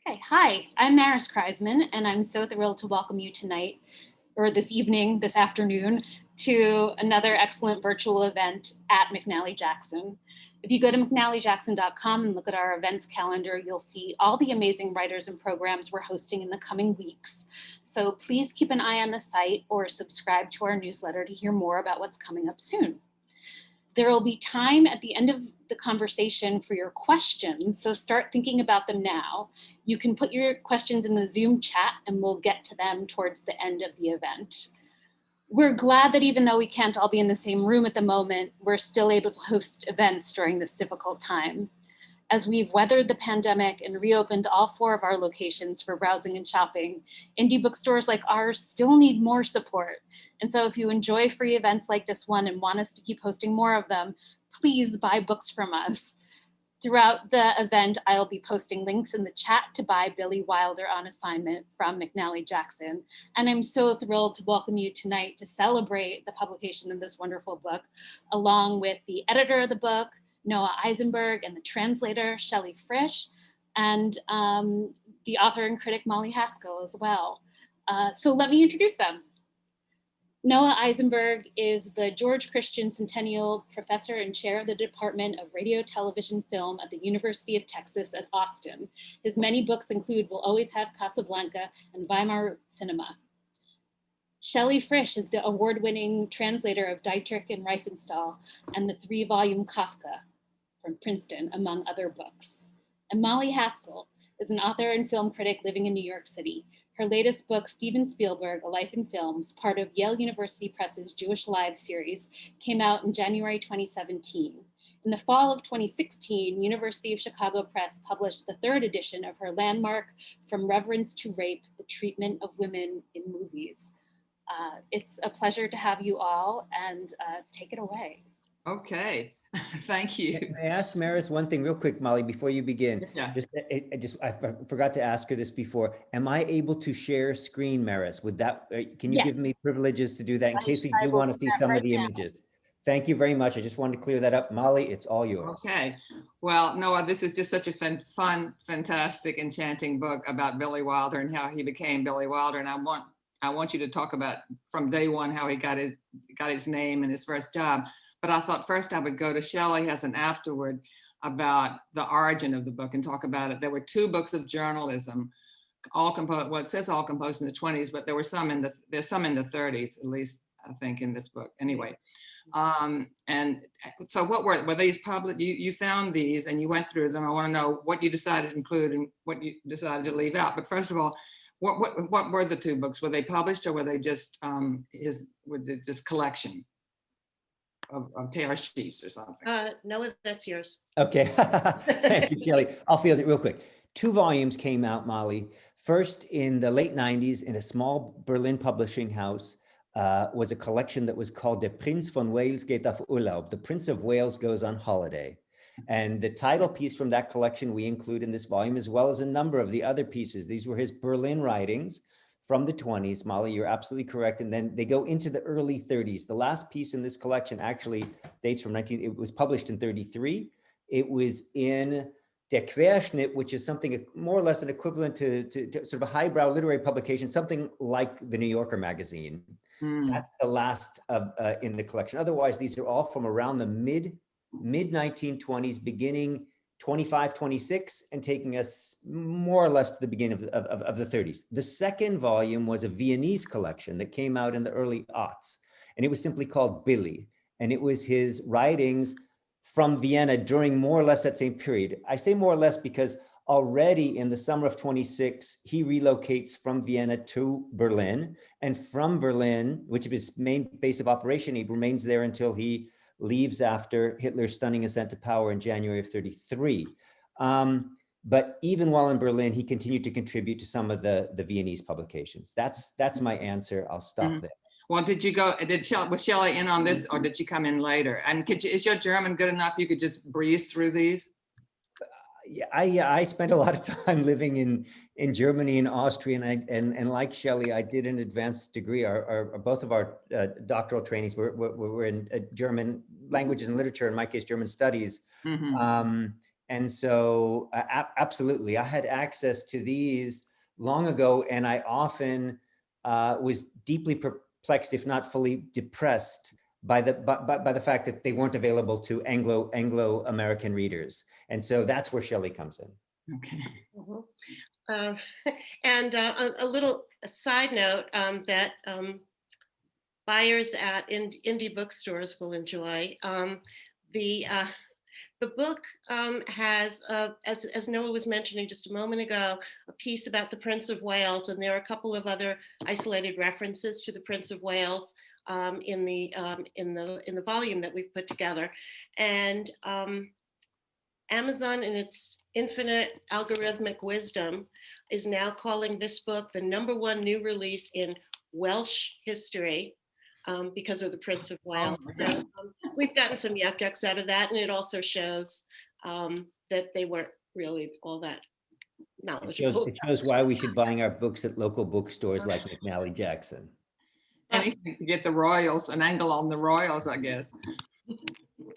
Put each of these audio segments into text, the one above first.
Okay, hi, I'm Maris Kreisman, and I'm so thrilled to welcome you tonight, or this evening, this afternoon, to another excellent virtual event at McNally Jackson. If you go to mcnallyjackson.com and look at our events calendar, you'll see all the amazing writers and programs we're hosting in the coming weeks. So please keep an eye on the site or subscribe to our newsletter to hear more about what's coming up soon. There will be time at the end of the conversation for your questions, so start thinking about them now. You can put your questions in the Zoom chat and we'll get to them towards the end of the event. We're glad that even though we can't all be in the same room at the moment, we're still able to host events during this difficult time. As we've weathered the pandemic and reopened all 4 of our locations for browsing and shopping, indie bookstores like ours still need more support. And so if you enjoy free events like this one and want us to keep hosting more of them, please buy books from us. Throughout the event, I'll be posting links in the chat to buy Billie Wilder on Assignment from McNally Jackson. And I'm so thrilled to welcome you tonight to celebrate the publication of this wonderful book, along with the editor of the book, Noah Isenberg, and the translator, Shelley Frisch, and the author and critic, Molly Haskell, as well. So let me introduce them. Noah Isenberg is the George Christian Centennial Professor and Chair of the Department of Radio, Television, Film at the University of Texas at Austin. His many books include We'll Always Have Casablanca and Weimar Cinema. Shelley Frisch is the award-winning translator of Dietrich and Riefenstahl and the 3-volume Kafka from Princeton, among other books. And Molly Haskell is an author and film critic living in New York City. Her latest book, Steven Spielberg, A Life in Films, part of Yale University Press's Jewish Lives series, came out in January 2017. In the fall of 2016, University of Chicago Press published the 3rd edition of her landmark, From Reverence to Rape, The Treatment of Women in Movies. It's a pleasure to have you all, and take it away. Okay, thank you. May I ask Maris one thing real quick, Molly, before you begin? Yeah. I forgot to ask her this before. Am I able to share screen, Maris? Would that, can you give me privileges to do that in case we do want to see some of the images? Thank you very much. I just wanted to clear that up. Molly, it's all yours. Okay. Well, Noah, this is just such a fun, fantastic, enchanting book about Billie Wilder and how he became Billie Wilder. And I want you to talk about from day one how he got his name and his first job. But I thought first I would go to Shelley as an afterward about the origin of the book and talk about it. There were 2 books of journalism, all composed. Well, it says all composed in the 20s, but there's some in the 30s, at least I think in this book. Anyway, and so what were these public? You found these and you went through them. I want to know what you decided to include and what you decided to leave out. But first of all, what were the 2 books? Were they published or were they just this collection of tear sheets or something? No, that's yours. Okay, thank you, Shelley. I'll field it real quick. 2 volumes came out, Molly. First, in the late 90s, in a small Berlin publishing house, was a collection that was called Der Prinz von Wales geht auf Urlaub. The Prince of Wales goes on holiday. And the title piece from that collection we include in this volume, as well as a number of the other pieces. These were his Berlin writings from the 20s. Molly, you're absolutely correct. And then they go into the early 30s. The last piece in this collection actually dates from it was published in 33. It was in Der Querschnitt, which is something more or less an equivalent to sort of a highbrow literary publication, something like the New Yorker magazine. That's the last in the collection. Otherwise, these are all from around the mid 1920s, beginning 25, 26, and taking us more or less to the beginning of the 30s. The second volume was a Viennese collection that came out in the early aughts, and it was simply called Billie, and it was his writings from Vienna during more or less that same period. I say more or less because already in the summer of 26, he relocates from Vienna to Berlin, and from Berlin, which is his main base of operation, he remains there until he leaves after Hitler's stunning ascent to power in January of 33. But even while in Berlin, he continued to contribute to some of the Viennese publications. That's my answer. I'll stop there. Well, was Shelley in on this or did she come in later? And is your German good enough you could just breeze through these? I spent a lot of time living in Germany and Austria, and like Shelley, I did an advanced degree. Both of our doctoral trainings were in German languages and literature. In my case, German studies. And And so absolutely, I had access to these long ago, and I often was deeply perplexed, if not fully depressed, by the fact that they weren't available to Anglo-American readers. And so that's where Shelley comes in. Okay. And a little side note that buyers at indie bookstores will enjoy. The book has, as Noah was mentioning just a moment ago, a piece about the Prince of Wales, and there are a couple of other isolated references to the Prince of Wales in the volume that we've put together. And Amazon, in its infinite algorithmic wisdom, is now calling this book the #1 new release in Welsh history because of the Prince of Wales. So, we've gotten some yucks out of that, and it also shows that they weren't really all that knowledgeable. It shows why we should buy our books at local bookstores like McNally Jackson. Anything to get the royals, an angle on the royals, I guess.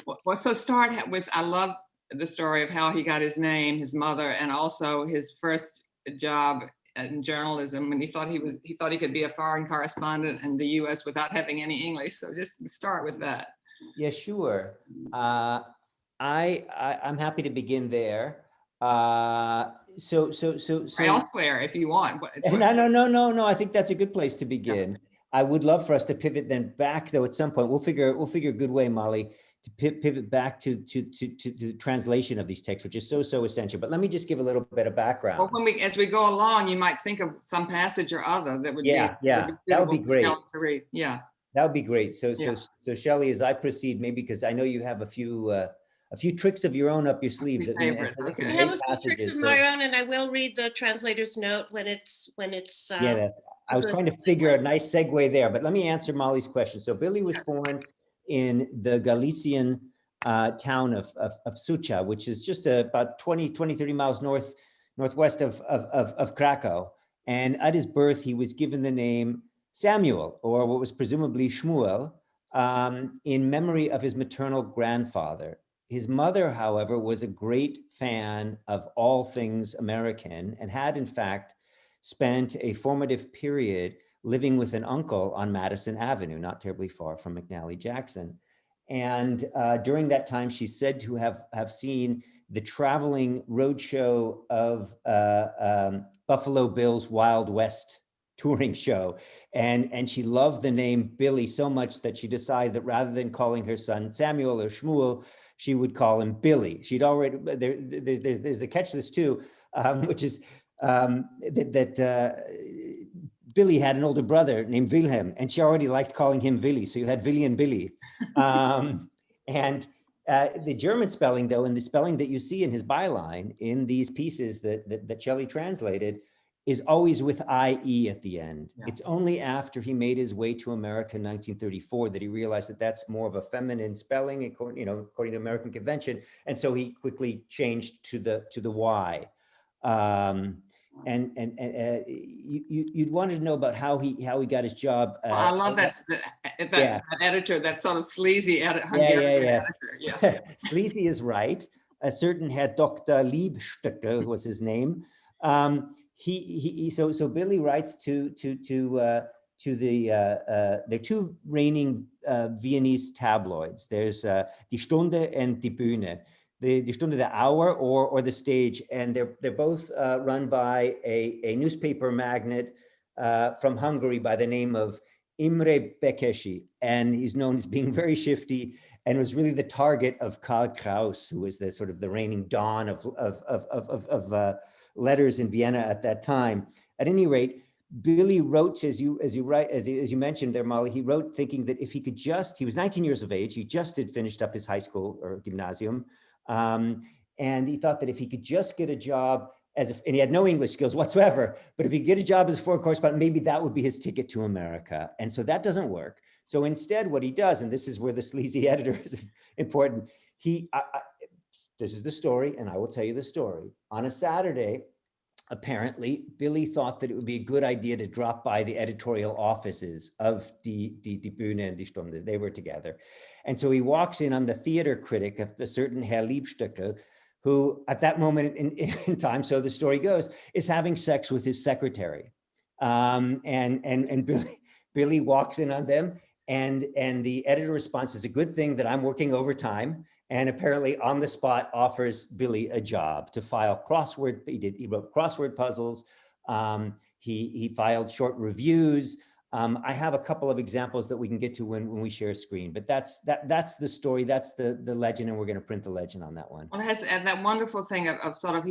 Well, so start with, I love the story of how he got his name, his mother, and also his first job in journalism, when he thought he could be a foreign correspondent in the U.S. without having any English. So just start with that. Yeah, sure. I'm happy to begin there. So Elsewhere, if you want. No. I think that's a good place to begin. Yeah. I would love for us to pivot then back, though. At some point, we'll figure a good way, Molly, to pivot back to the translation of these texts, which is so essential. But let me just give a little bit of background. Well, as we go along, you might think of some passage or other that would that would be great to read. Yeah, that would be great. So Shelley, as I proceed, maybe because I know you have a few tricks of your own up your sleeve. I have a few tricks of my own, and I will read the translator's note when it's. I was trying to figure a nice segue there, but let me answer Molly's question. So Billie was born in the Galician town of Sucha, which is just about 30 miles northwest of Krakow. And at his birth, he was given the name Samuel, or what was presumably Shmuel, in memory of his maternal grandfather. His mother, however, was a great fan of all things American and had, in fact, spent a formative period living with an uncle on Madison Avenue, not terribly far from McNally Jackson. And during that time, she's said to have seen the traveling roadshow of Buffalo Bill's Wild West touring show. And she loved the name Billie so much that she decided that rather than calling her son Samuel or Shmuel, she would call him Billie. She'd already, there's a catch to this too, which is that Billie had an older brother named Wilhelm, and she already liked calling him Willy. So you had Willy and Billie. And the German spelling, though, and the spelling that you see in his byline in these pieces that Shelley translated, is always with IE at the end. Yeah. It's only after he made his way to America in 1934 that he realized that that's more of a feminine spelling, according to American convention. And so he quickly changed to the Y. You'd wanted to know about how he got his job. I love that editor, that sort of sleazy editor. Yeah. Sleazy is right. A certain Herr Dr. Liebstöckel was his name. So Billie writes to the there are two reigning Viennese tabloids. There's Die Stunde and Die Bühne. The Stunde, the hour, or the stage, and they're both run by a newspaper magnate from Hungary by the name of Imre Bekeshi, and he's known as being very shifty, and was really the target of Karl Kraus, who was the sort of the reigning don of letters in Vienna at that time. At any rate, Billie wrote, as you mentioned there, Molly, he wrote thinking that if he could he was 19 years of age, he just had finished up his high school or gymnasium, and he thought that if he could just get a job and he had no English skills whatsoever, but if he could get a job as a foreign correspondent, maybe that would be his ticket to America. And so that doesn't work. So instead, what he does, and this is where the sleazy editor is important, this is the story, and I will tell you the story. On a Saturday, apparently, Billie thought that it would be a good idea to drop by the editorial offices of Die Bühne and Die Stunde. They were together. And so he walks in on the theater critic of a certain Herr Liebstöckel, who at that moment in time, so the story goes, is having sex with his secretary. And Billie walks in on them, and the editor responds, "It's a good thing that I'm working overtime," and apparently on the spot offers Billie a job to file crossword. He wrote crossword puzzles. He filed short reviews. I have a couple of examples that we can get to when we share a screen, but that's the story, that's the legend, and we're going to print the legend on that one. Well, it has and that wonderful thing of sort of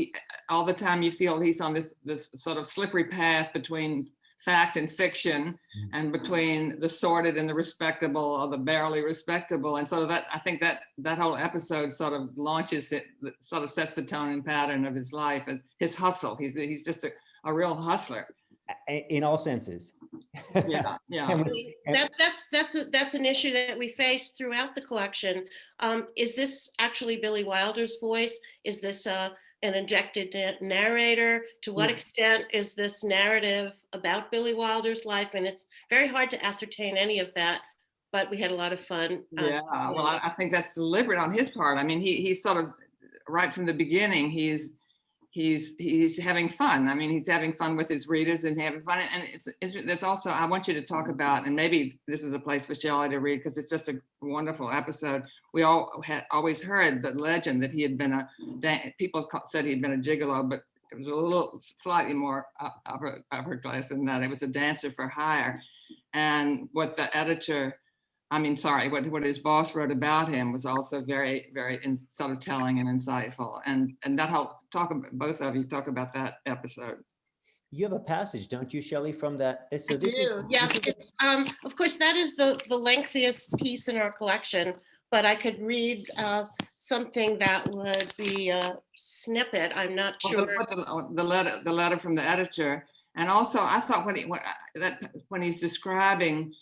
all the time you feel he's on this sort of slippery path between fact and fiction, and between the sordid and the respectable, or the barely respectable, and sort of that, I think that whole episode sort of launches it, sort of sets the tone and pattern of his life and his hustle. He's just a real hustler in all senses. Yeah. That's an issue that we face throughout the collection. Is this actually Billie Wilder's voice? Is this an injected narrator? To what extent is this narrative about Billie Wilder's life? And it's very hard to ascertain any of that, but we had a lot of fun. Yeah, well, I think that's deliberate on his part. I mean, he's sort of right from the beginning, he's having fun. I mean, he's having fun with his readers and having fun. And there's also, I want you to talk about, and maybe this is a place for Shelley to read, because it's just a wonderful episode. We all had always heard the legend that he had been people said he'd been a gigolo, but it was a little slightly more upper class than that. It was a dancer for hire. And what the editor, what his boss wrote about him was also very, very sort of telling and insightful. And that whole both of you talk about that episode. You have a passage, don't you, Shelley, from that? Yes, it's of course that is the lengthiest piece in our collection, but I could read something that would be a snippet. I'm not sure. The letter from the editor, and also I thought when he's describing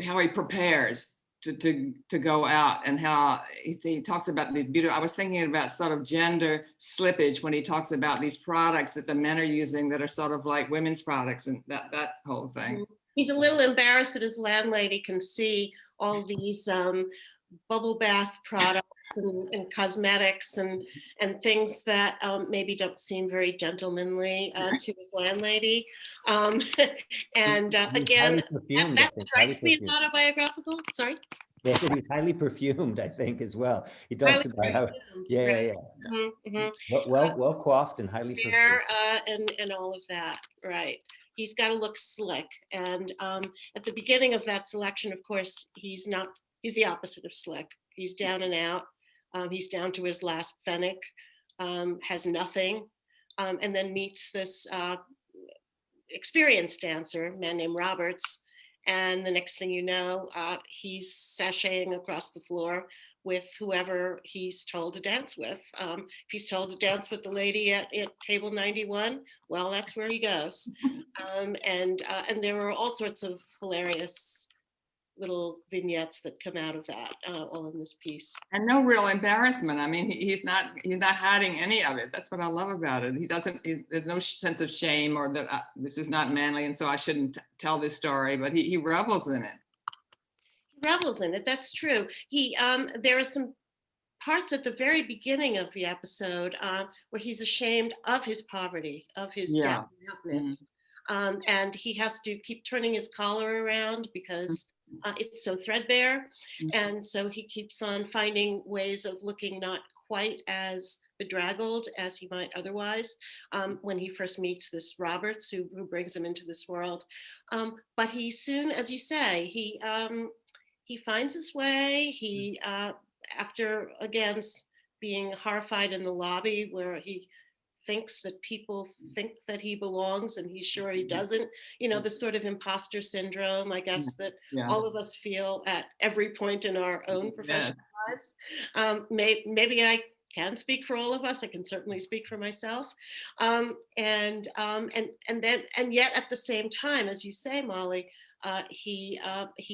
how he prepares to go out, and how he talks about the beauty. I was thinking about sort of gender slippage when he talks about these products that the men are using that are sort of like women's products, and that whole thing. He's a little embarrassed that his landlady can see all these bubble bath products and cosmetics and things that maybe don't seem very gentlemanly to his landlady. Again, that strikes me as autobiographical. Sorry? Yes, he's highly perfumed, I think, as well. He talks about how, yeah. Mm-hmm. Well coiffed and highly perfumed. And all of that, right. He's got to look slick. And at the beginning of that selection, of course, he's the opposite of slick. He's down and out. He's down to his last pfennig, has nothing, and then meets this experienced dancer, a man named Roberts. And the next thing you know, he's sashaying across the floor with whoever he's told to dance with. If he's told to dance with the lady at table 91, well, that's where he goes. And there are all sorts of hilarious little vignettes that come out of that all in this piece. And no real embarrassment. I mean, he's not hiding any of it. That's what I love about it. There's no sense of shame, or that this is not manly and so I shouldn't tell this story, but he revels in it. He revels in it, that's true. There are some parts at the very beginning of the episode where he's ashamed of his poverty, of his down-and-outness. And he has to keep turning his collar around because it's so threadbare. And so he keeps on finding ways of looking not quite as bedraggled as he might otherwise when he first meets this Roberts who brings him into this world. But he soon, as you say, he finds his way. He, after again being horrified in the lobby where he thinks that people think that he belongs and he's sure he doesn't, the sort of imposter syndrome, I guess, that all of us feel at every point in our own professional lives. Maybe I can speak for all of us. I can certainly speak for myself. And yet at the same time, as you say, Molly, he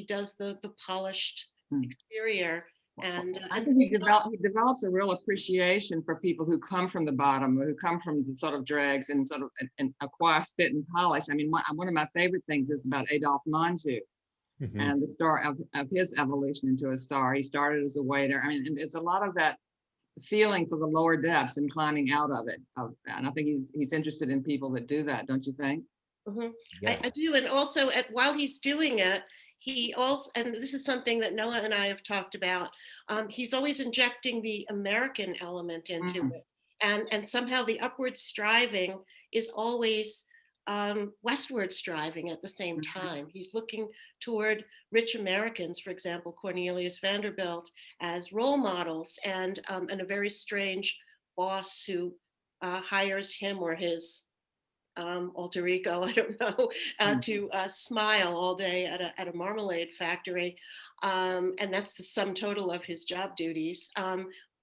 does the polished exterior. And I think he develops a real appreciation for people who come from the bottom, who come from the sort of dregs and sort of and acquire spit and polish. I mean, one of my favorite things is about Adolphe Menjou and the story of his evolution into a star. He started as a waiter. I mean, and it's a lot of that feeling for the lower depths and climbing out of it. And I think he's interested in people that do that, don't you think? Mhm. Yeah. I do, and also while he's doing it, he also, and this is something that Noah and I have talked about, he's always injecting the American element into Mm. it. And somehow the upward striving is always westward striving at the same Mhm. time. He's looking toward rich Americans, for example, Cornelius Vanderbilt, as role models, and a very strange boss who hires him or his alter ego, I don't know, Mm. to smile all day at a marmalade factory. And that's the sum total of his job duties.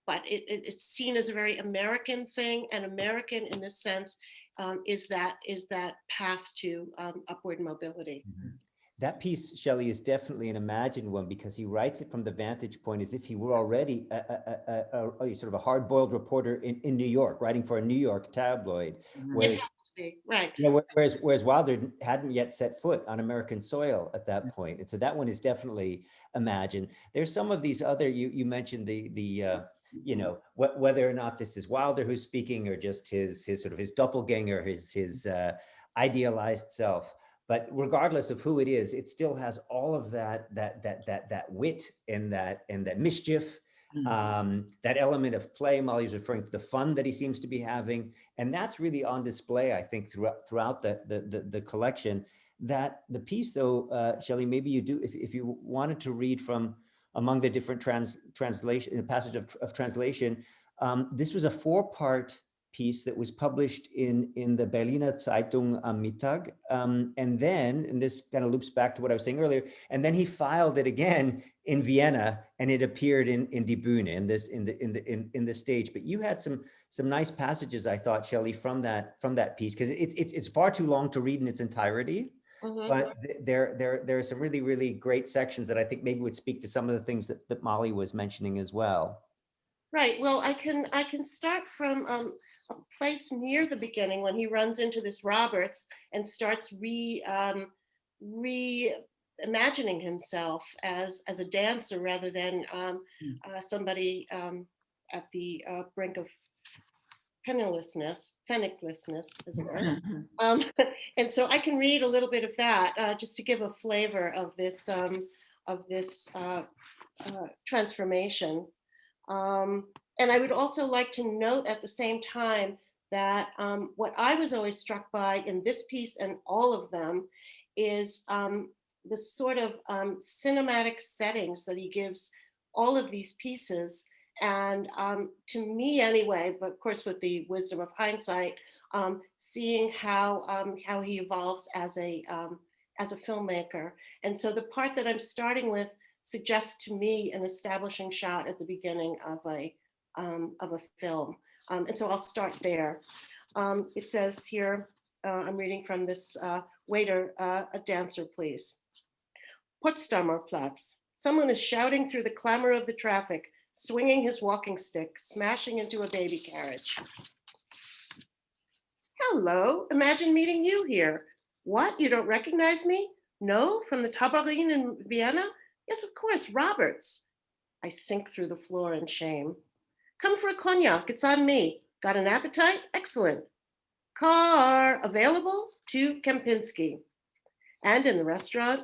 But it's seen as a very American thing, and American in this sense is that path to upward mobility. Mhm. That piece, Shelley, is definitely an imagined one because he writes it from the vantage point as if he were already a sort of a hard-boiled reporter in New York, writing for a New York tabloid. Mhm. Whereas, It has to be, right. you know, whereas Wilder hadn't yet set foot on American soil at that point, and so that one is definitely imagined. There's some of these other you mentioned you know, whether or not this is Wilder who's speaking or just his sort of his doppelganger, his idealized self. But regardless of who it is, it still has all of that wit and that mischief, that element of play. Molly's referring to the fun that he seems to be having, and that's really on display, I think, throughout the collection. That the piece, though, Shelley, maybe you do, if you wanted to read from among the different translation, passage of translation, this was a 4-part piece that was published in the Berliner Zeitung am Mittag. And then, and this kind of loops back to what I was saying earlier, and then he filed it again in Vienna, and it appeared in Die Bühne, in the stage. But you had some nice passages, I thought, Shelley, from that piece, because it's far too long to read in its entirety. Mhm. But there are some really, really great sections that I think maybe would speak to some of the things that Molly was mentioning as well. Right. Well, I can start from a place near the beginning when he runs into this Roberts and starts reimagining himself as a dancer rather than somebody at the brink of pennilessness, as it were. Mhm. And so I can read a little bit of that just to give a flavor of this transformation. And I would also like to note at the same time that what I was always struck by in this piece and all of them is the sort of cinematic settings that he gives all of these pieces. And to me anyway, but of course with the wisdom of hindsight, seeing how he evolves as a filmmaker. And so the part that I'm starting with suggests to me an establishing shot at the beginning of a film. And so I'll start there. It says here, I'm reading from this waiter, a dancer, please. Potsdamer Platz. Someone is shouting through the clamor of the traffic, swinging his walking stick, smashing into a baby carriage. Hello, imagine meeting you here. What, you don't recognize me? No, from the Tabarin in Vienna? Yes, of course, Roberts. I sink through the floor in shame. Come for a cognac, it's on me. Got an appetite? Excellent. Car available to Kempinski. And in the restaurant,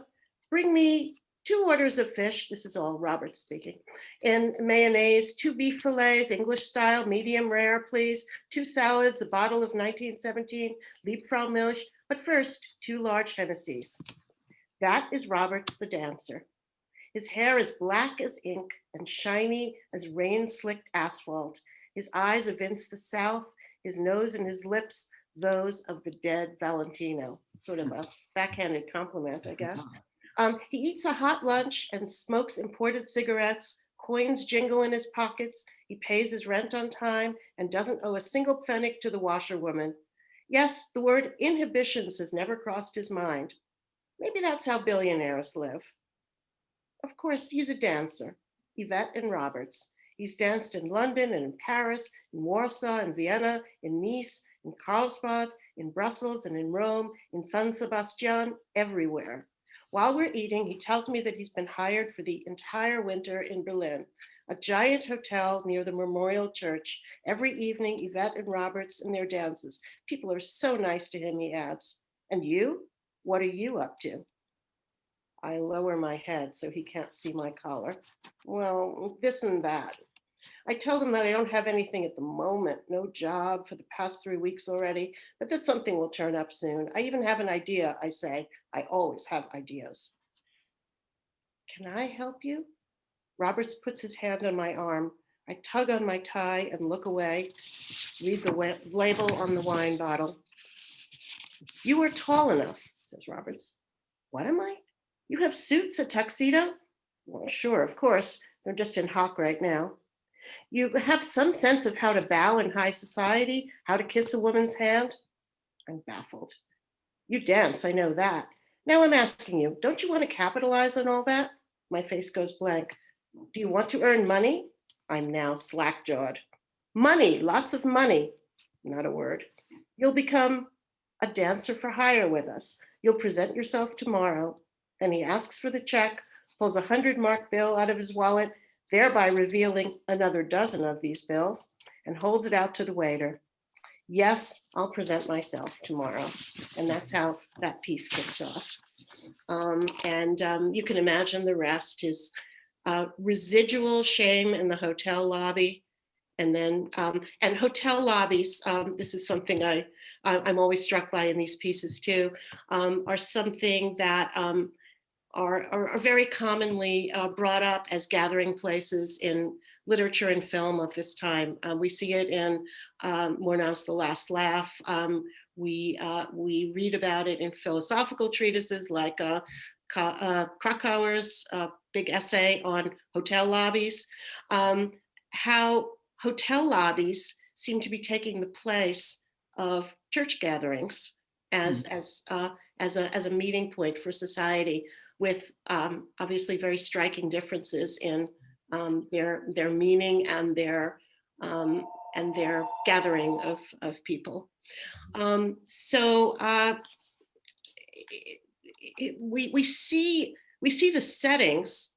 bring me 2 orders of fish, this is all Robert speaking, in mayonnaise, 2 beef fillets, English style, medium rare, please, 2 salads, a bottle of 1917 Liebfrau Milch, but first, 2 large Hennessy's. That is Roberts the dancer. His hair is black as ink and shiny as rain-slicked asphalt. His eyes evince the South, his nose and his lips, those of the dead Valentino. Sort of a backhanded compliment, I guess. He eats a hot lunch and smokes imported cigarettes, coins jingle in his pockets, he pays his rent on time and doesn't owe a single pfennig to the washerwoman. Yes, the word inhibitions has never crossed his mind. Maybe that's how billionaires live. Of course, he's a dancer, Yvette and Roberts. He's danced in London and in Paris, in Warsaw, in Vienna, in Nice, in Carlsbad, in Brussels, and in Rome, in San Sebastian, everywhere. While we're eating, he tells me that he's been hired for the entire winter in Berlin. a giant hotel near the Memorial Church. Every evening, Yvette and Roberts and their dances. People are so nice to him, he adds. And you? What are you up to? I lower my head so he can't see my collar. Well, this and that. I tell them that I don't have anything at the moment, no job for the past 3 weeks already, but that something will turn up soon. I even have an idea, I say. I always have ideas. Can I help you? Roberts puts his hand on my arm. I tug on my tie and look away, read the label on the wine bottle. You are tall enough, says Roberts. What am I? You have suits, a tuxedo? Well, sure, of course. They're just in hock right now. You have some sense of how to bow in high society, how to kiss a woman's hand? I'm baffled. You dance, I know that. Now I'm asking you, don't you want to capitalize on all that? My face goes blank. Do you want to earn money? I'm now slack-jawed. Money, lots of money. Not a word. You'll become a dancer for hire with us. You'll present yourself tomorrow. And he asks for the check, pulls a 100-mark bill out of his wallet, thereby revealing another dozen of these bills, and holds it out to the waiter. Yes, I'll present myself tomorrow. And that's how that piece kicks off. You can imagine the rest is residual shame in the hotel lobby. And then, and hotel lobbies, this is something I'm always struck by in these pieces too, are something that are very commonly brought up as gathering places in literature and film of this time. We see it in Murnau's The Last Laugh. We read about it in philosophical treatises like Krakauer's big essay on hotel lobbies. How hotel lobbies seem to be taking the place of church gatherings as a meeting point for society, with obviously very striking differences in their meaning and their gathering of people. We see the settings,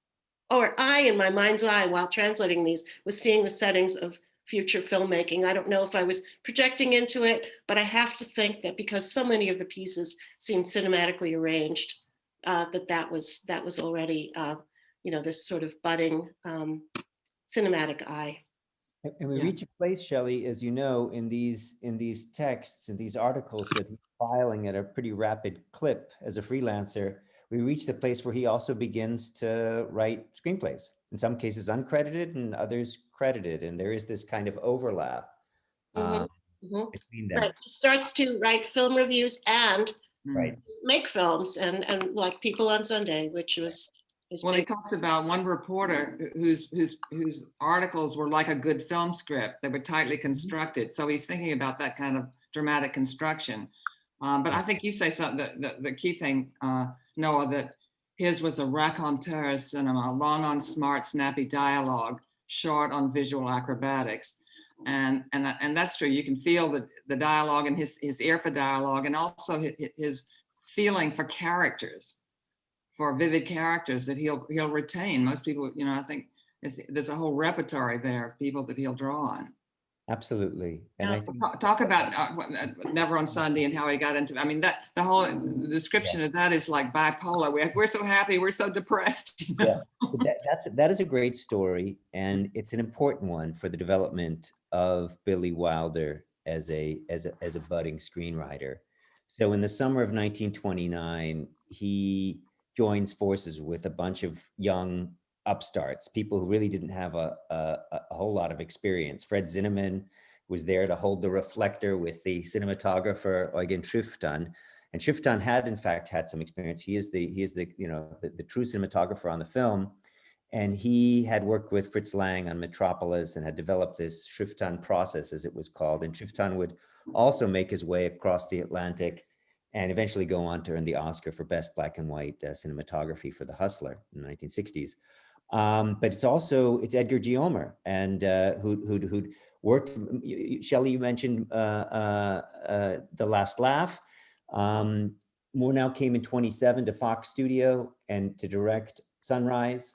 or I, in my mind's eye, while translating these, was seeing the settings of future filmmaking. I don't know if I was projecting into it, but I have to think that because so many of the pieces seem cinematically arranged, that was already, this sort of budding cinematic eye. And we reach a place, Shelley, as you know, in these texts, in these articles that he's filing at a pretty rapid clip as a freelancer. We reach the place where he also begins to write screenplays, in some cases uncredited and others credited. And there is this kind of overlap between them. Right. He starts to write film reviews and right. make films and like People on Sunday, which was well, he talks about one reporter whose articles were like a good film script. They were tightly constructed. So he's thinking about that kind of dramatic construction. But I think you say something, the key thing, Noah, that his was a raconteur cinema, long on smart, snappy dialogue, short on visual acrobatics. And that's true. You can feel the dialogue and his ear for dialogue, and also his feeling for characters, for vivid characters that he'll retain. Most people, I think there's a whole repertoire there of people that he'll draw on. Absolutely. And I think talk about Never on Sunday and how he got into. I mean, that the whole description of that is like bipolar. We're so happy, we're so depressed. Yeah, that is a great story, and it's an important one for the development of Billie Wilder as a budding screenwriter. So in the summer of 1929, he joins forces with a bunch of young upstarts, people who really didn't have a whole lot of experience. Fred Zinnemann was there to hold the reflector with the cinematographer Eugen Tryftan, and Tryftan had in fact had some experience. He is the true cinematographer on the film, and he had worked with Fritz Lang on Metropolis and had developed this Tryftan process, as it was called. And Tryftan would also make his way across the Atlantic and eventually go on to earn the Oscar for Best Black and White Cinematography for The Hustler in the 1960s. But it's Edgar G. Ulmer, and who'd worked. Shelley, you mentioned The Last Laugh. Murnau came in 27 to Fox Studio and to direct Sunrise,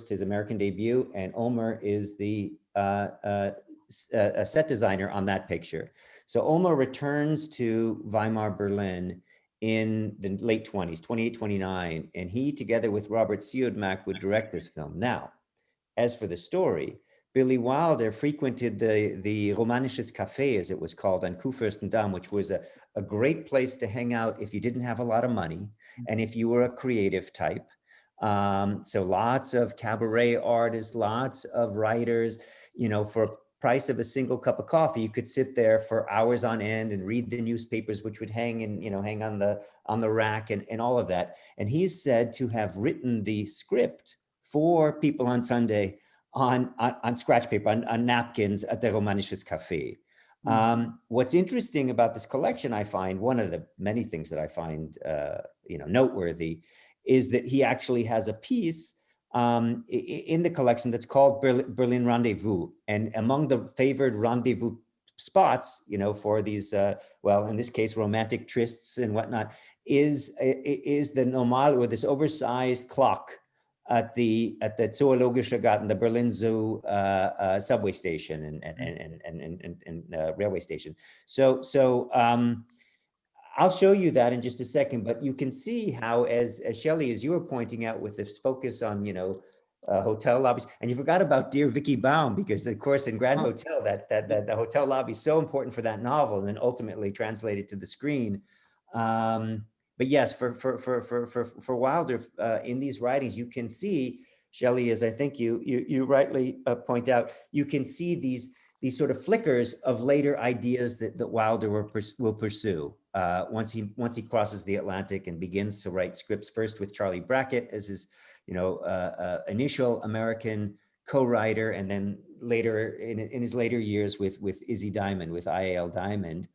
his American debut, and Omer is the set designer on that picture. So Omer returns to Weimar Berlin in the late 20s, 28, 29, and he, together with Robert Siodmak, would direct this film. Now, as for the story, Billie Wilder frequented the Romanisches Café, as it was called, on Kurfürstendamm, which was a great place to hang out if you didn't have a lot of money and if you were a creative type. So lots of cabaret artists, lots of writers, you know, for price of a single cup of coffee, you could sit there for hours on end and read the newspapers, which would hang on the rack and all of that. And he's said to have written the script for People on Sunday on scratch paper, on napkins at the Romanisches Café. What's interesting about this collection, I find, one of the many things that I find noteworthy, is that he actually has a piece in the collection that's called Berlin Rendezvous. And among the favored rendezvous spots, you know, for these, well, in this case, romantic trysts and whatnot, is the Normal, or this oversized clock at the Zoologische Garten, the Berlin Zoo subway station and railway station. So I'll show you that in just a second, but you can see how, as Shelley, as you were pointing out, with this focus on, hotel lobbies, and you forgot about Dear Vicky Baum, because of course in Grand Hotel, that the hotel lobby is so important for that novel, and then ultimately translated to the screen. But yes, for Wilder, in these writings, you can see, Shelley, as I think you rightly point out, you can see these sort of flickers of later ideas that Wilder will pursue once he crosses the Atlantic and begins to write scripts, first with Charlie Brackett as his initial American co-writer, and then later in his later years with Izzy Diamond, with I.A.L. Diamond.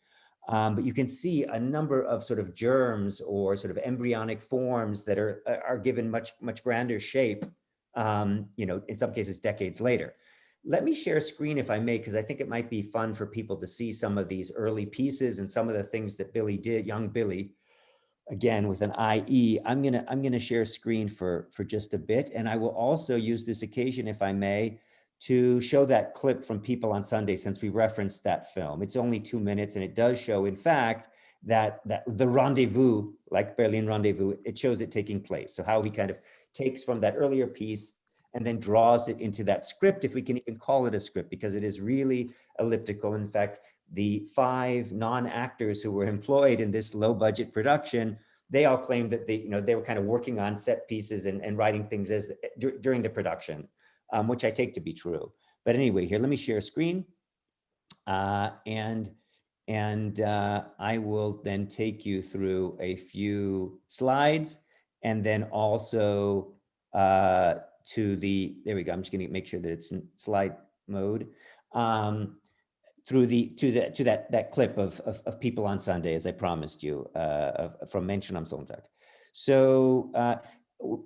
But you can see a number of sort of germs or sort of embryonic forms that are given much grander shape, in some cases decades later. Let me share a screen, if I may, because I think it might be fun for people to see some of these early pieces and some of the things that Billie did, young Billie, again with an IE. I'm gonna share a screen for just a bit, and I will also use this occasion, if I may, to show that clip from People on Sunday, since we referenced that film. It's only 2 minutes, and it does show, in fact, that the rendezvous, like Berlin Rendezvous, it shows it taking place. So how he kind of takes from that earlier piece and then draws it into that script, if we can even call it a script, because it is really elliptical. In fact, the 5 non-actors who were employed in this low-budget production, they all claimed that they were kind of working on set pieces and writing things during the production, which I take to be true. But anyway, here, let me share a screen, and I will then take you through a few slides, and then also to there we go. I'm just going to make sure that it's in slide mode. To that clip of People on Sunday, as I promised you, from Menschen am Sonntag. So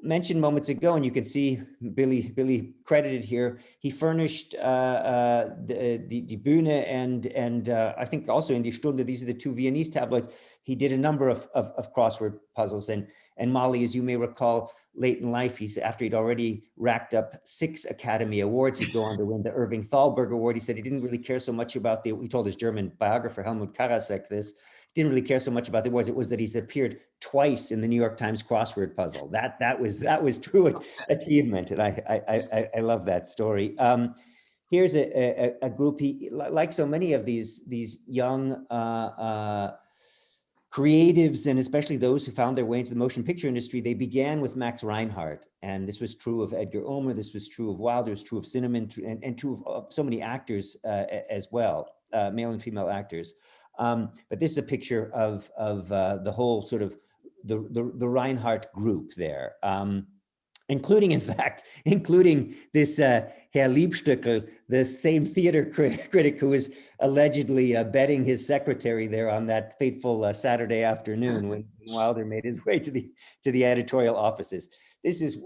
mentioned moments ago, and you can see Billie credited here. He furnished the Bühne and I think also in Die Stunde. These are the 2 Viennese tabloids. He did a number of crossword puzzles, and Molly, as you may recall, late in life, after he'd already racked up 6 Academy Awards, he'd go on to win the Irving Thalberg Award. He said he didn't really care so much about he told his German biographer Helmut Karasek this, didn't really care so much about the awards. It was that he's appeared twice in the New York Times crossword puzzle. That was true achievement, and I love that story. Here's a group, he, like so many of these young creatives, and especially those who found their way into the motion picture industry, they began with Max Reinhardt. And this was true of Edgar Ulmer, this was true of Wilder, it was true of Cinnamon, and true of so many actors as well, male and female actors. But this is a picture of the whole sort of the Reinhardt group there. Including, in fact, this Herr Liebstöckel, the same theater critic who was allegedly betting his secretary there on that fateful Saturday afternoon when Wilder made his way to the editorial offices. This is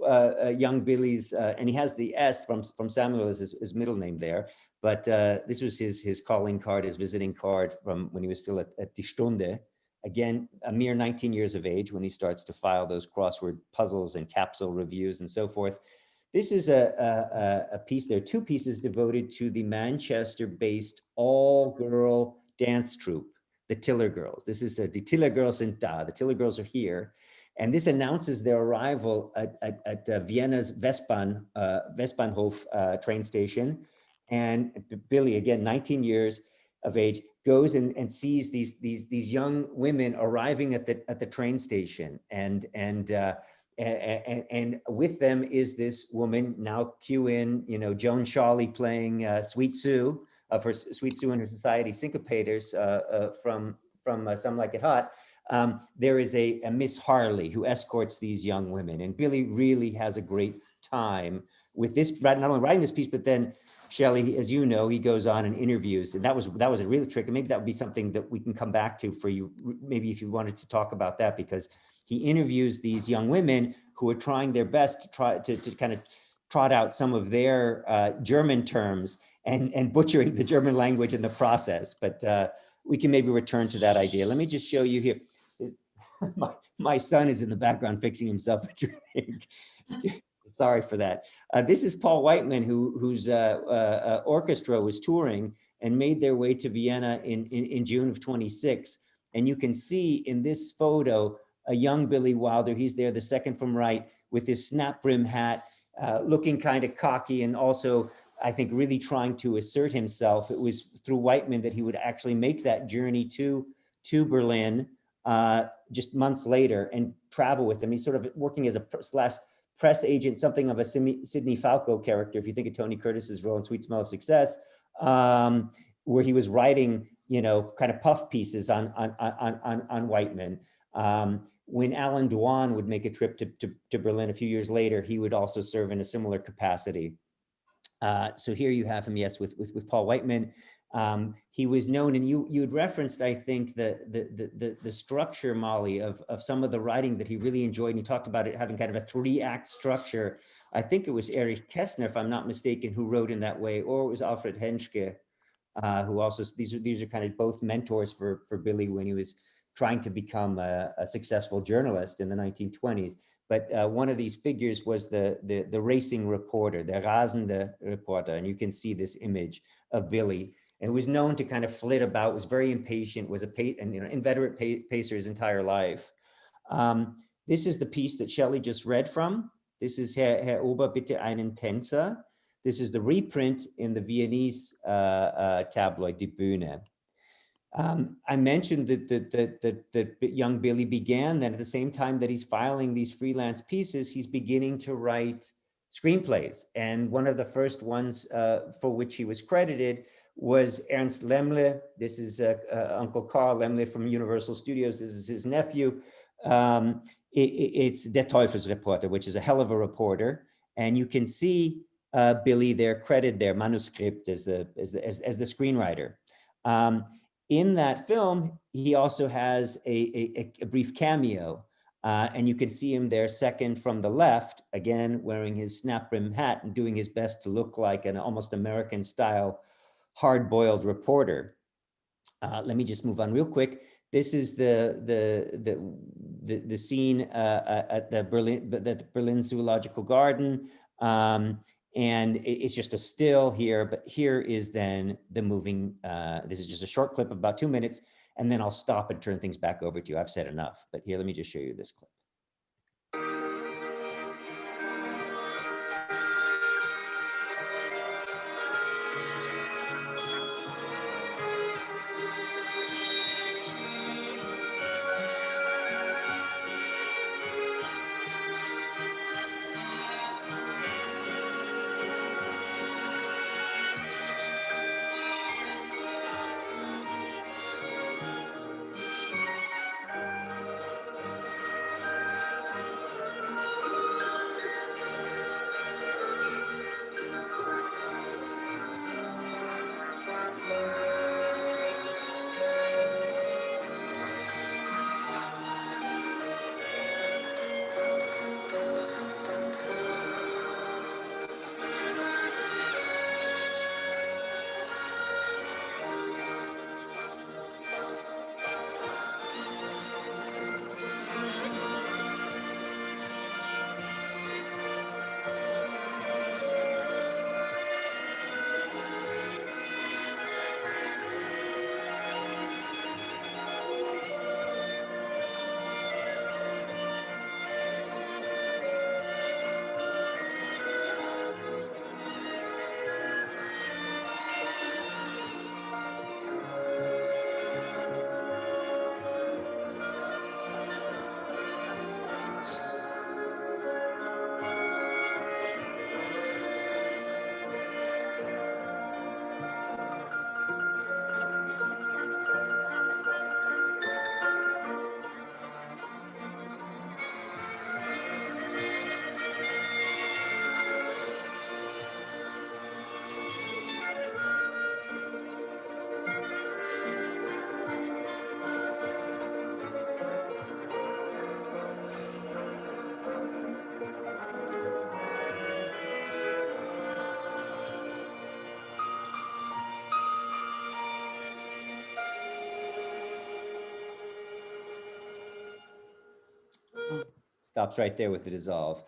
young Billie's, and he has the S from Samuel as his middle name there. But this was his calling card, his visiting card from when he was still at Die Stunde. again, a mere 19 years of age when he starts to file those crossword puzzles and capsule reviews and so forth. This is a piece, there are two pieces devoted to the Manchester-based all-girl dance troupe, the Tiller Girls. This is the Tiller Girls sind da. The Tiller Girls are here. And this announces their arrival at Vienna's Westbahnhof train station. And Billie, again, 19 years of age, goes and sees these young women arriving at the train station. And with them is this woman, now cue in, Joan Charlie playing Sweet Sue, for Sweet Sue and her Society Syncopators from Some Like It Hot. There is a Miss Harley who escorts these young women, and Billie really has a great time with this, not only writing this piece, but then Shelley, as you know, he goes on and interviews, and that was a real trick, and maybe that would be something that we can come back to for you, maybe if you wanted to talk about that, because he interviews these young women who are trying their best to try to kind of trot out some of their German terms and butchering the German language in the process. But we can maybe return to that idea. Let me just show you here. My son is in the background fixing himself a drink. Sorry for that. This is Paul Whiteman, whose orchestra was touring and made their way to Vienna in June of 26. And you can see in this photo, a young Billie Wilder, he's there, the second from right, with his snap brim hat, looking kind of cocky, and also, I think, really trying to assert himself. It was through Whiteman that he would actually make that journey to Berlin just months later and travel with him. He's sort of working as a press agent, something of a Sidney Falco character, if you think of Tony Curtis's role in Sweet Smell of Success, where he was writing, kind of puff pieces on Whiteman. When Alan Dwan would make a trip to Berlin a few years later, he would also serve in a similar capacity. So here you have him, yes, with Paul Whiteman. He was known, and you had referenced, I think, the structure, Molly, of some of the writing that he really enjoyed. And he talked about it having kind of a 3-act structure. I think it was Erich Kästner, if I'm not mistaken, who wrote in that way, or it was Alfred Henschke, who also, these are kind of both mentors for Billie when he was trying to become a successful journalist in the 1920s. But one of these figures was the racing reporter, the rasende reporter, and you can see this image of Billie. And was known to kind of flit about, was very impatient, was an inveterate pacer his entire life. This is the piece that Shelley just read from. This is Herr Ober, bitte einen Tänzer. This is the reprint in the Viennese tabloid, Die Bühne. I mentioned that young Billie began that at the same time that he's filing these freelance pieces, he's beginning to write screenplays. And one of the first ones for which he was credited was Ernst Lemle. This is Uncle Carl Lemle from Universal Studios. This is his nephew. It's Der Teufelsreporter, which is a hell of a reporter. And you can see Billie there, credited there, Manuskript, as the screenwriter. In that film, he also has a brief cameo, and you can see him there second from the left, again, wearing his snap brim hat and doing his best to look like an almost American style hard-boiled reporter. Let me just move on real quick. This is the scene at the Berlin Zoological Garden. And it's just a still here, but here is then the moving, this is just a short clip of about 2 minutes, and then I'll stop and turn things back over to you. I've said enough, but here, let me just show you this clip. stops right there with the dissolve.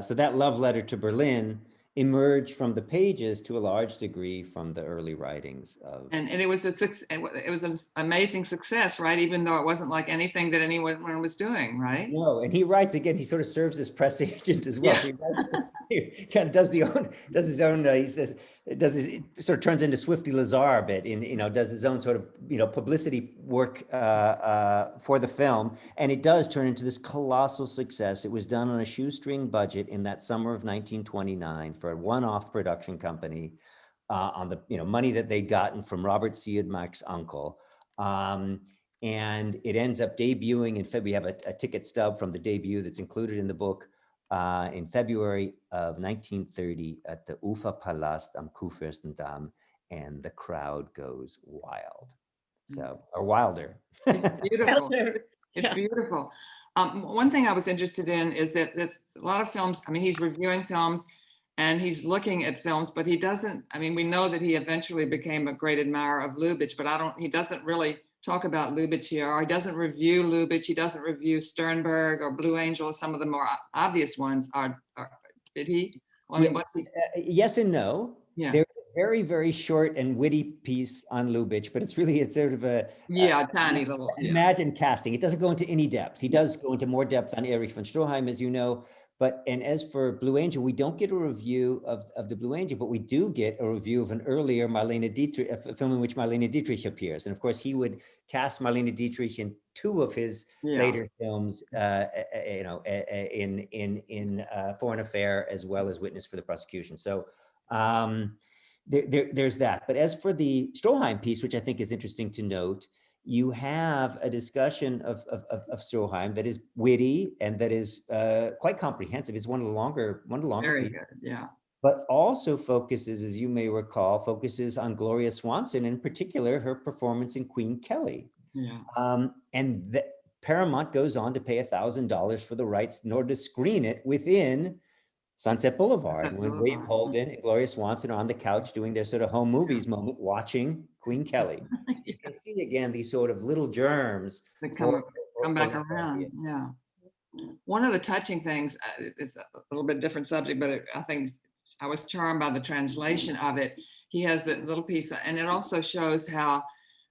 So that love letter to Berlin emerged from the pages to a large degree from the early writings of. And it was it was an amazing success, right? Even though it wasn't like anything that anyone was doing, right? No, and he writes again. He sort of serves as press agent as well. Yeah. So he kind of does his own. He says it sort of turns into Swifty Lazar a bit. Does his own sort of publicity work for the film, and it does turn into this colossal success. It was done on a shoestring budget in that summer of 1929 for a one-off production company on the money that they'd gotten from Robert Siodmak's uncle. And it ends up debuting in February. We have a ticket stub from the debut that's included in the book in February of 1930 at the Uferpalast am Kurfürstendamm, and the crowd goes wild. So, or wilder. It's beautiful. It's Yeah. beautiful. One thing I was interested in is that there's a lot of films. I mean, he's reviewing films and he's looking at films, but he doesn't. I mean, we know that he eventually became a great admirer of Lubitsch, but he doesn't really talk about Lubitsch here, or he doesn't review Lubitsch. He doesn't review Sternberg or Blue Angel. Some of the more obvious ones did he? Well, I mean, what's he? Yes and no. Yeah. There's a very, very short and witty piece on Lubitsch, but it's sort of a Tiny little. imagine casting. It doesn't go into any depth. He does go into more depth on Erich von Stroheim, as you know. And as for Blue Angel, we don't get a review of the Blue Angel, but we do get a review of an earlier Marlene Dietrich, a film in which Marlene Dietrich appears. And of course, he would cast Marlene Dietrich in two of his later films, in Foreign Affair, as well as Witness for the Prosecution. So there's that. But as for the Stroheim piece, which I think is interesting to note, you have a discussion of Stroheim that is witty and that is quite comprehensive. It's one of the longer Very pieces, good, yeah. but also focuses, as you may recall, on Gloria Swanson, in particular, her performance in Queen Kelly. Yeah. And Paramount goes on to pay $1,000 for the rights in order to screen it within Sunset Boulevard, when William Holden and Gloria Swanson are on the couch doing their sort of home movies moment, watching Queen Kelly. So you can see again these sort of little germs that come back around. Yeah. One of the touching things, it's a little bit different subject, but I think I was charmed by the translation of it. He has that little piece, and it also shows how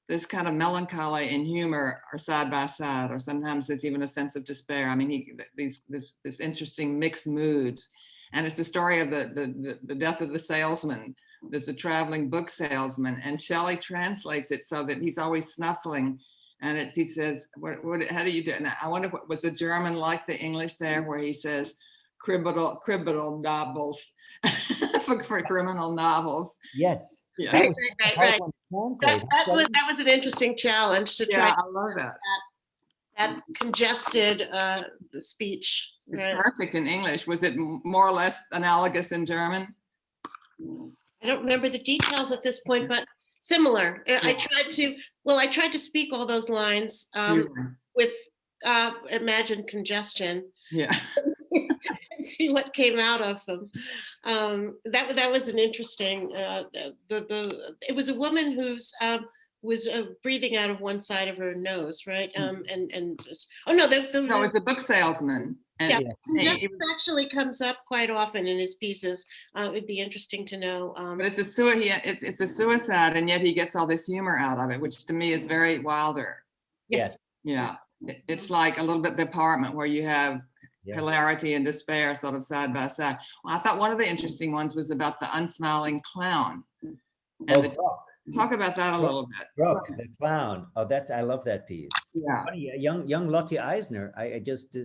this kind of melancholy and humor are side by side, or sometimes it's even a sense of despair. I mean, this interesting mixed moods. And it's the story of the death of the salesman. There's a traveling book salesman, and Shelley translates it so that he's always snuffling. And he says, how do you do it? And I wonder, was the German like the English there, where he says, criminal novels, for criminal novels. Yes. Yeah. That Right. was That was an interesting challenge to try. Yeah, I love that congested speech. It's perfect in English. Was it more or less analogous in German? I don't remember the details at this point, but similar. I tried to speak all those lines with imagined congestion. Yeah. And see what came out of them. That was an interesting. It was a woman who's was breathing out of one side of her nose, right? No, It's a book salesman. And congestion actually comes up quite often in his pieces. It'd be interesting to know. But it's a suicide, and yet he gets all this humor out of it, which to me is very Wilder. Yes. Yeah. It's like a little bit The Apartment, where you have hilarity and despair sort of side by side. Well, I thought one of the interesting ones was about the unsmiling clown. And talk about that a little bit. Brooke, the clown. Oh, I love that piece. Yeah. Funny, young Lotte Eisner. I just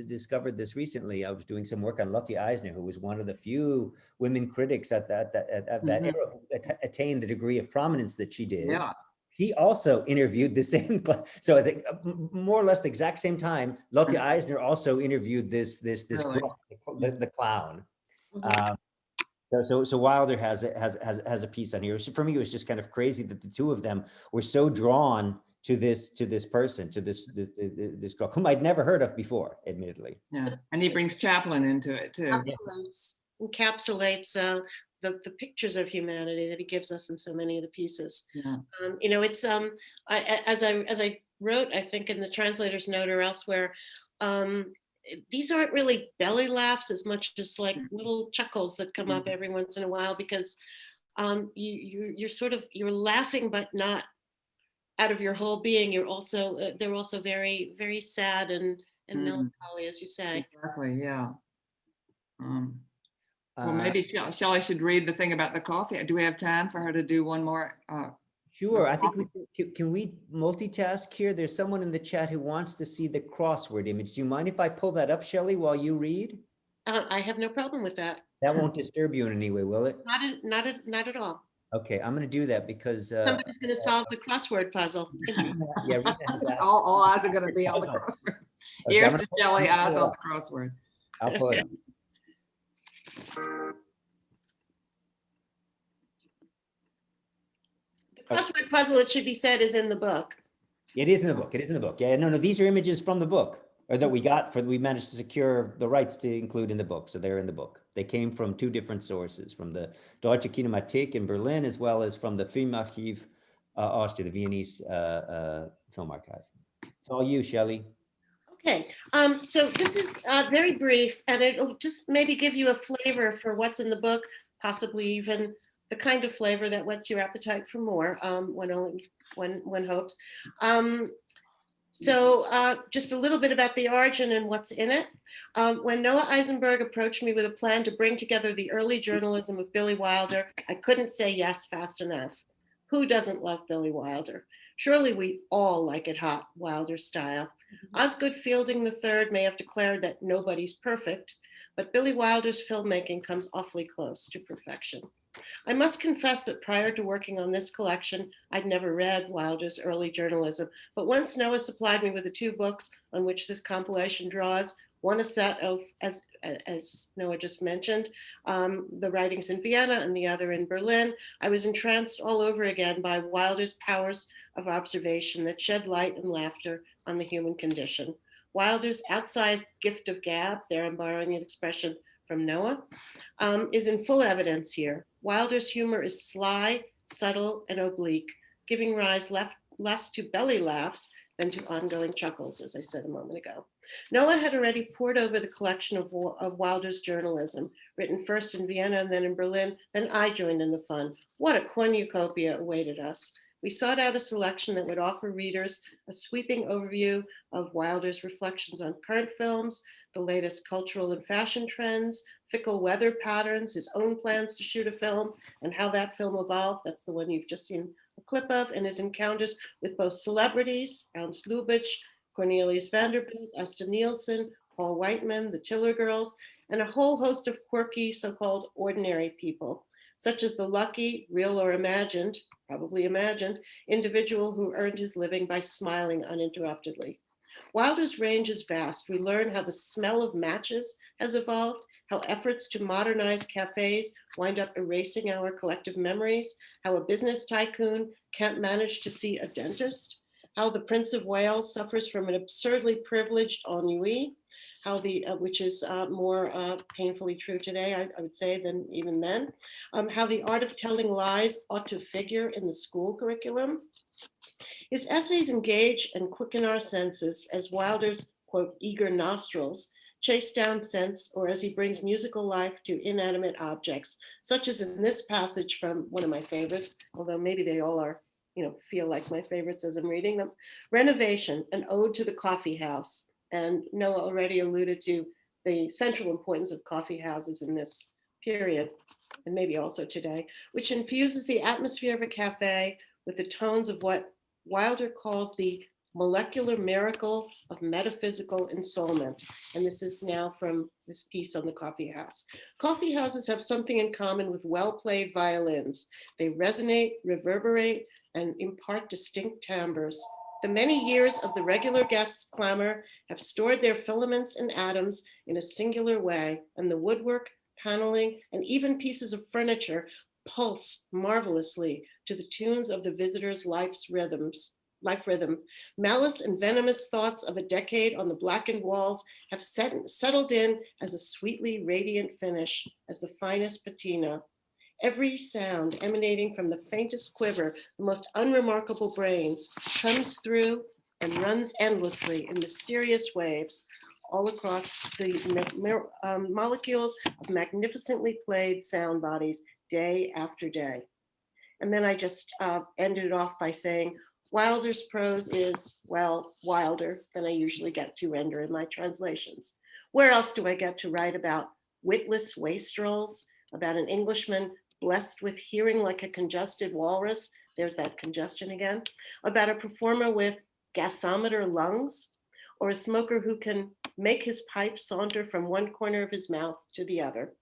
discovered this recently. I was doing some work on Lotte Eisner, who was one of the few women critics at that era who attained the degree of prominence that she did. Yeah. He also interviewed the same. So I think more or less the exact same time, Lotte Eisner also interviewed this Really? Brooke, the clown. So Wilder has a piece on here. For me, it was just kind of crazy that the two of them were so drawn to this person, to this girl, whom I'd never heard of before, admittedly. Yeah, and he brings Chaplin into it too. Encapsulates the pictures of humanity that he gives us in so many of the pieces. Yeah. It's as I wrote, I think in the translator's note or elsewhere, these aren't really belly laughs as much as like little chuckles that come up every once in a while, because you're laughing, but not out of your whole being. You're also they're also very, very sad and melancholy, as you say. Exactly. Yeah. Well, Uh, maybe Shelley should read the thing about the coffee. Do we have time for her to do one more? Sure, I think can we multitask here? There's someone in the chat who wants to see the crossword image. Do you mind if I pull that up, Shelley, while you read? I have no problem with that. That won't disturb you in any way, will it? Not at all. Okay, I'm going to do that because Somebody's going to solve the crossword puzzle. yeah, Rita has asked. All eyes are going to be on the crossword. Okay, Here's to Shelley, eyes on the crossword. I'll pull it up. The crossword puzzle, it should be said, is in the book. It is in the book. It is in the book. Yeah, no, these are images from the book, or that we managed to secure the rights to include in the book. So they're in the book. They came from two different sources, from the Deutsche Kinemathek in Berlin, as well as from the Filmarchiv Austria, the Viennese film archive. It's all you, Shelley. Okay, so this is very brief, and it'll just maybe give you a flavor for what's in the book, possibly even the kind of flavor that whets your appetite for more. One hopes. So just a little bit about the origin and what's in it. When Noah Isenberg approached me with a plan to bring together the early journalism of Billie Wilder, I couldn't say yes fast enough. Who doesn't love Billie Wilder? Surely we all like it hot, Wilder style. Osgood Fielding III may have declared that nobody's perfect, but Billie Wilder's filmmaking comes awfully close to perfection. I must confess that prior to working on this collection, I'd never read Wilder's early journalism, but once Noah supplied me with the two books on which this compilation draws, one a set of, as Noah just mentioned, the writings in Vienna and the other in Berlin, I was entranced all over again by Wilder's powers of observation that shed light and laughter on the human condition. Wilder's outsized gift of gab, there I'm borrowing an expression from Noah, is in full evidence here. Wilder's humor is sly, subtle, and oblique, giving rise less to belly laughs than to ongoing chuckles, as I said a moment ago. Noah had already pored over the collection of Wilder's journalism, written first in Vienna and then in Berlin. Then I joined in the fun. What a cornucopia awaited us. We sought out a selection that would offer readers a sweeping overview of Wilder's reflections on current films, the latest cultural and fashion trends, fickle weather patterns, his own plans to shoot a film, and how that film evolved. That's the one you've just seen a clip of, and his encounters with both celebrities, Ernst Lubitsch, Cornelius Vanderbilt, Asta Nielsen, Paul Whiteman, the Tiller Girls, and a whole host of quirky, so-called ordinary people, such as the lucky, real or imagined, probably imagined, individual who earned his living by smiling uninterruptedly. Wilder's range is vast. We learn how the smell of matches has evolved, how efforts to modernize cafes wind up erasing our collective memories, how a business tycoon can't manage to see a dentist, how the Prince of Wales suffers from an absurdly privileged ennui, how which is more painfully true today, I would say, than even then, how the art of telling lies ought to figure in the school curriculum. His essays engage and quicken our senses as Wilder's, quote, eager nostrils chase down sense, or as he brings musical life to inanimate objects, such as in this passage from one of my favorites, although maybe they all are, feel like my favorites as I'm reading them. Renovation, an ode to the coffee house. And Noah already alluded to the central importance of coffee houses in this period, and maybe also today, which infuses the atmosphere of a cafe with the tones of what Wilder calls the molecular miracle of metaphysical ensoulment. And this is now from this piece on the coffee house. Coffee houses have something in common with well-played violins. They resonate, reverberate, and impart distinct timbres. The many years of the regular guests' clamor have stored their filaments and atoms in a singular way, and the woodwork, paneling, and even pieces of furniture pulse marvelously to the tunes of the visitor's life rhythms. Malice and venomous thoughts of a decade on the blackened walls have settled in as a sweetly radiant finish, as the finest patina. Every sound emanating from the faintest quiver, the most unremarkable brains, comes through and runs endlessly in mysterious waves. all across the molecules of magnificently played sound bodies day after day. And then I just ended it off by saying, Wilder's prose is, well, wilder than I usually get to render in my translations. Where else do I get to write about witless wastrels, about an Englishman blessed with hearing like a congested walrus? There's that congestion again. About a performer with gasometer lungs, or a smoker who can make his pipe saunter from one corner of his mouth to the other.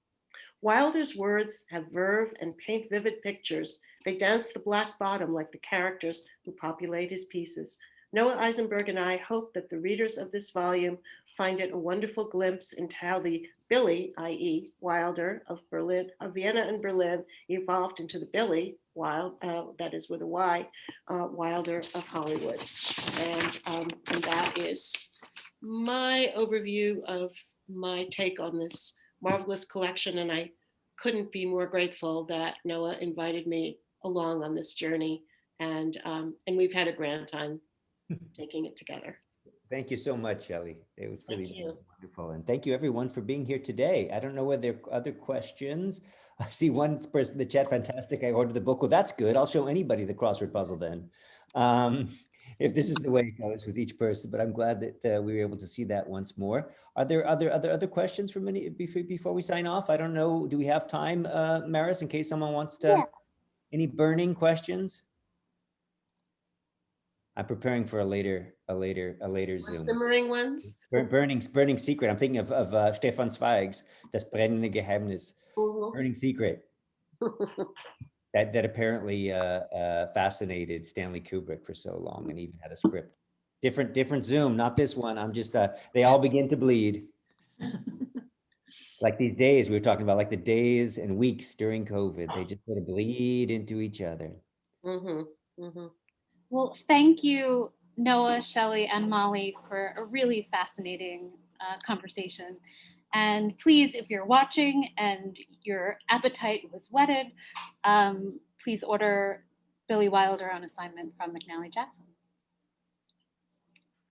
Wilder's words have verve and paint vivid pictures. They dance the black bottom like the characters who populate his pieces. Noah Isenberg and I hope that the readers of this volume find it a wonderful glimpse into how the Billie, i.e. Wilder of Berlin, of Vienna and Berlin, evolved into the Billie, that is with a Y, Wilder of Hollywood. And that is my overview of my take on this marvelous collection. And I couldn't be more grateful that Noah invited me along on this journey. And we've had a grand time taking it together. Thank you so much, Shelley. It was really wonderful. And thank you everyone for being here today. I don't know whether there are other questions. I see one person in the chat, fantastic. I ordered the book. Well, that's good. I'll show anybody the crossword puzzle then. If this is the way it goes with each person, but I'm glad that we were able to see that once more. Are there other questions from any before we sign off? I don't know. Do we have time, Maris, in case someone wants to, any burning questions? I'm preparing for a later Zoom. Simmering ones. Burning secret. I'm thinking of Stefan Zweig's Das brennende Geheimnis. Burning secret. that apparently fascinated Stanley Kubrick for so long, and even had a script. Different Zoom, not this one. I'm just they all begin to bleed. Like these days we were talking about, like the days and weeks during COVID, they just sort of bleed into each other. Well, thank you, Noah, Shelley, and Molly, for a really fascinating conversation. And please, if you're watching and your appetite was whetted, please order Billie Wilder on assignment from McNally Jackson.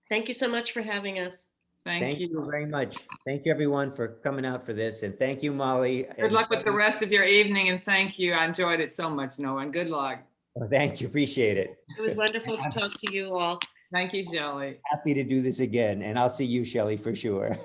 Thank you so much for having us. Thank you very much. Thank you everyone for coming out for this. And thank you, Molly. Good luck with the rest of your evening. And thank you. I enjoyed it so much, Noah, and good luck. Oh, thank you. Appreciate it. It was wonderful to talk to you all. Thank you, Shelley. Happy to do this again. And I'll see you, Shelley, for sure.